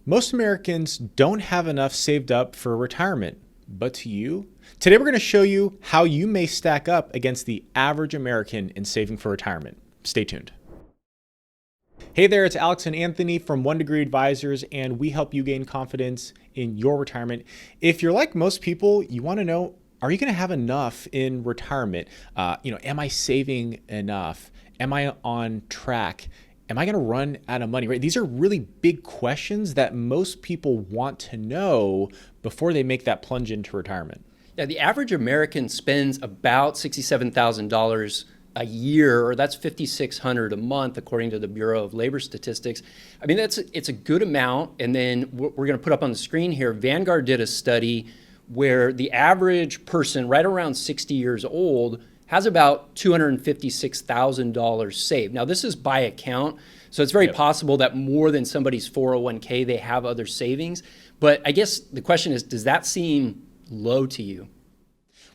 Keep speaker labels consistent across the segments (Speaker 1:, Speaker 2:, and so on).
Speaker 1: Most Americans don't have enough saved up for retirement, but to you? Today we're going to show you how you may stack up against the average American in saving for retirement. Stay tuned. Hey there, it's Alex and Anthony from 1 Degree Advisors, and we help you gain confidence in your retirement. If you're like most people, you want to know, are you going to have enough in retirement? Am I saving enough? Am I on track? Am I going to run out of money? Right? These are really big questions that most people want to know before they make that plunge into retirement.
Speaker 2: Yeah, the average American spends about $67,000 a year, or that's $5,600 a month, according to the Bureau of Labor Statistics. I mean, it's a good amount. And then we're going to put up on the screen here, Vanguard did a study where the average person right around 60 years old has about $256,000 saved. Now, this is by account, so it's very possible that more than somebody's 401k, they have other savings. But I guess the question is, does that seem low to you?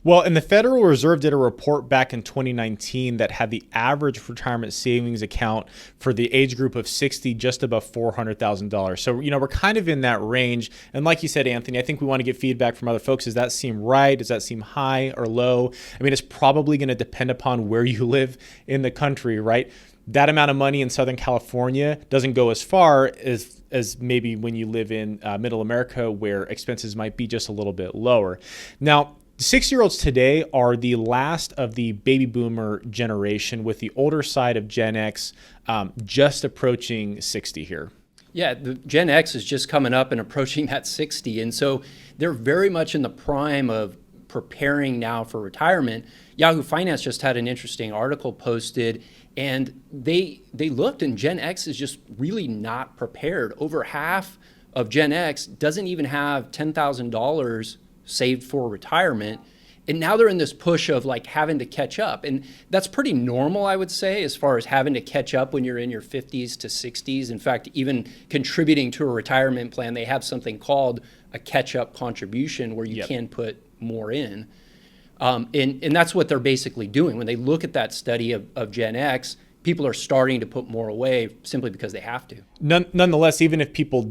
Speaker 1: Well, and the Federal Reserve did a report back in 2019 that had the average retirement savings account for the age group of 60 just above $400,000. So, we're kind of in that range. And like you said, Anthony, I think we want to get feedback from other folks. Does that seem right? Does that seem high or low? I mean, it's probably going to depend upon where you live in the country, right? That amount of money in Southern California doesn't go as far as maybe when you live in Middle America, where expenses might be just a little bit lower. Now, 60-year-olds today are the last of the baby boomer generation, with the older side of Gen X just approaching 60 here.
Speaker 2: Yeah, the Gen X is just coming up and approaching that 60. And so they're very much in the prime of preparing now for retirement. Yahoo Finance just had an interesting article posted, and they looked, and Gen X is just really not prepared. Over half of Gen X doesn't even have $10,000 saved for retirement. And now they're in this push of like having to catch up. And that's pretty normal, I would say, as far as having to catch up when you're in your 50s to 60s. In fact, even contributing to a retirement plan, they have something called a catch-up contribution where you can put more in. And that's what they're basically doing. When they look at that study of Gen X, people are starting to put more away simply because they have to.
Speaker 1: Nonetheless, even if people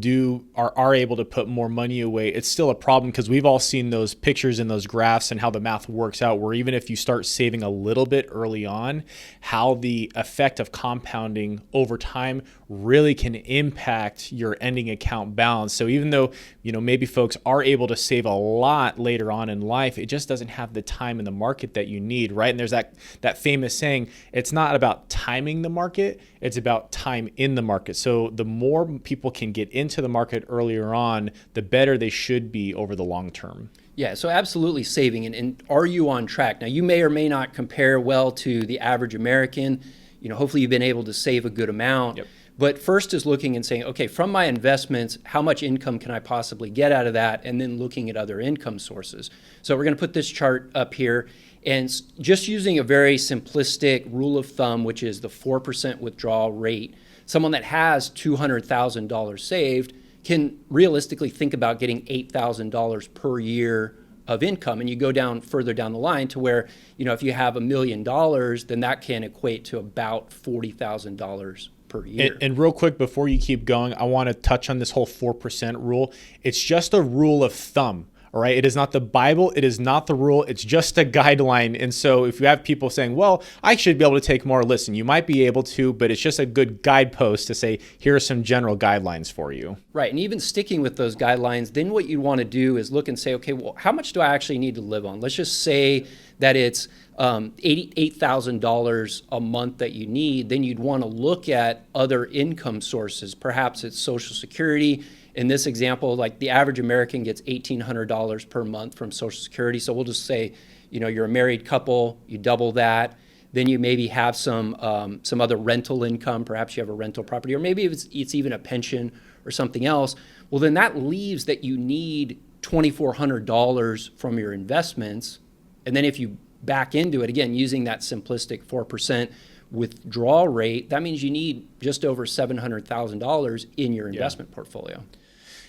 Speaker 1: are able to put more money away, it's still a problem, because we've all seen those pictures and those graphs and how the math works out, where even if you start saving a little bit early on, how the effect of compounding over time really can impact your ending account balance. So even though, maybe folks are able to save a lot later on in life, it just doesn't have the time in the market that you need, right? And there's that famous saying, it's not about timing the market, it's about time in the market. So the more people can get into the market earlier on, the better they should be over the long term.
Speaker 2: Yeah, so absolutely saving. And are you on track? Now, you may or may not compare well to the average American. Hopefully you've been able to save a good amount. Yep. But first is looking and saying, okay, from my investments, how much income can I possibly get out of that? And then looking at other income sources. So we're going to put this chart up here, and just using a very simplistic rule of thumb, which is the 4% withdrawal rate. Someone that has $200,000 saved can realistically think about getting $8,000 per year of income. And you go further down the line to where, if you have $1 million, then that can equate to about $40,000 per year.
Speaker 1: And real quick, before you keep going, I want to touch on this whole 4% rule. It's just a rule of thumb. All right. It is not the Bible. It is not the rule. It's just a guideline. And so if you have people saying, well, I should be able to take more, listen, you might be able to, but it's just a good guidepost to say, here are some general guidelines for you.
Speaker 2: Right. And even sticking with those guidelines, then what you want to do is look and say, okay, well, how much do I actually need to live on? Let's just say that it's $88,000 a month that you need. Then you'd want to look at other income sources. Perhaps it's Social Security. In this example, like the average American gets $1,800 per month from Social Security. So we'll just say, you're a married couple, you double that. Then you maybe have some other rental income. Perhaps you have a rental property, or maybe it's even a pension or something else. Well, then that leaves that you need $2,400 from your investments. And then if you back into it, again, using that simplistic 4% withdrawal rate, that means you need just over $700,000 in your investment portfolio.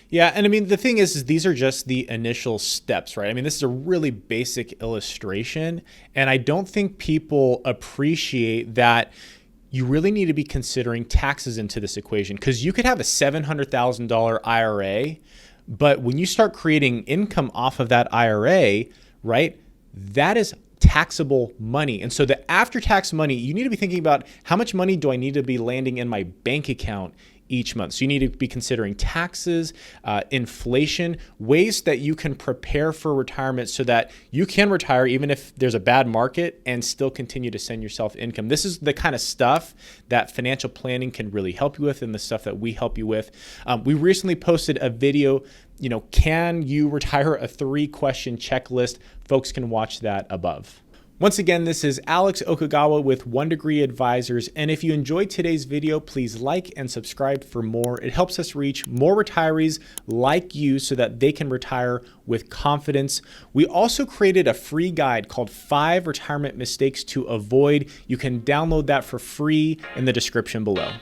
Speaker 1: Yeah, and I mean, the thing is these are just the initial steps, right? I mean, this is a really basic illustration, and I don't think people appreciate that you really need to be considering taxes into this equation, because you could have a $700,000 IRA, but when you start creating income off of that IRA, right, that is taxable money. And so the after-tax money, you need to be thinking about how much money do I need to be landing in my bank account each month. So you need to be considering taxes, inflation, ways that you can prepare for retirement so that you can retire even if there's a bad market and still continue to send yourself income. This is the kind of stuff that financial planning can really help you with, and the stuff that we help you with. We recently posted a video, can you retire, a 3-question checklist. Folks can watch that above. Once again, this is Alex Okagawa with 1 Degree Advisors, and if you enjoyed today's video, please like and subscribe for more. It helps us reach more retirees like you so that they can retire with confidence. We also created a free guide called 5 Retirement Mistakes to Avoid. You can download that for free in the description below.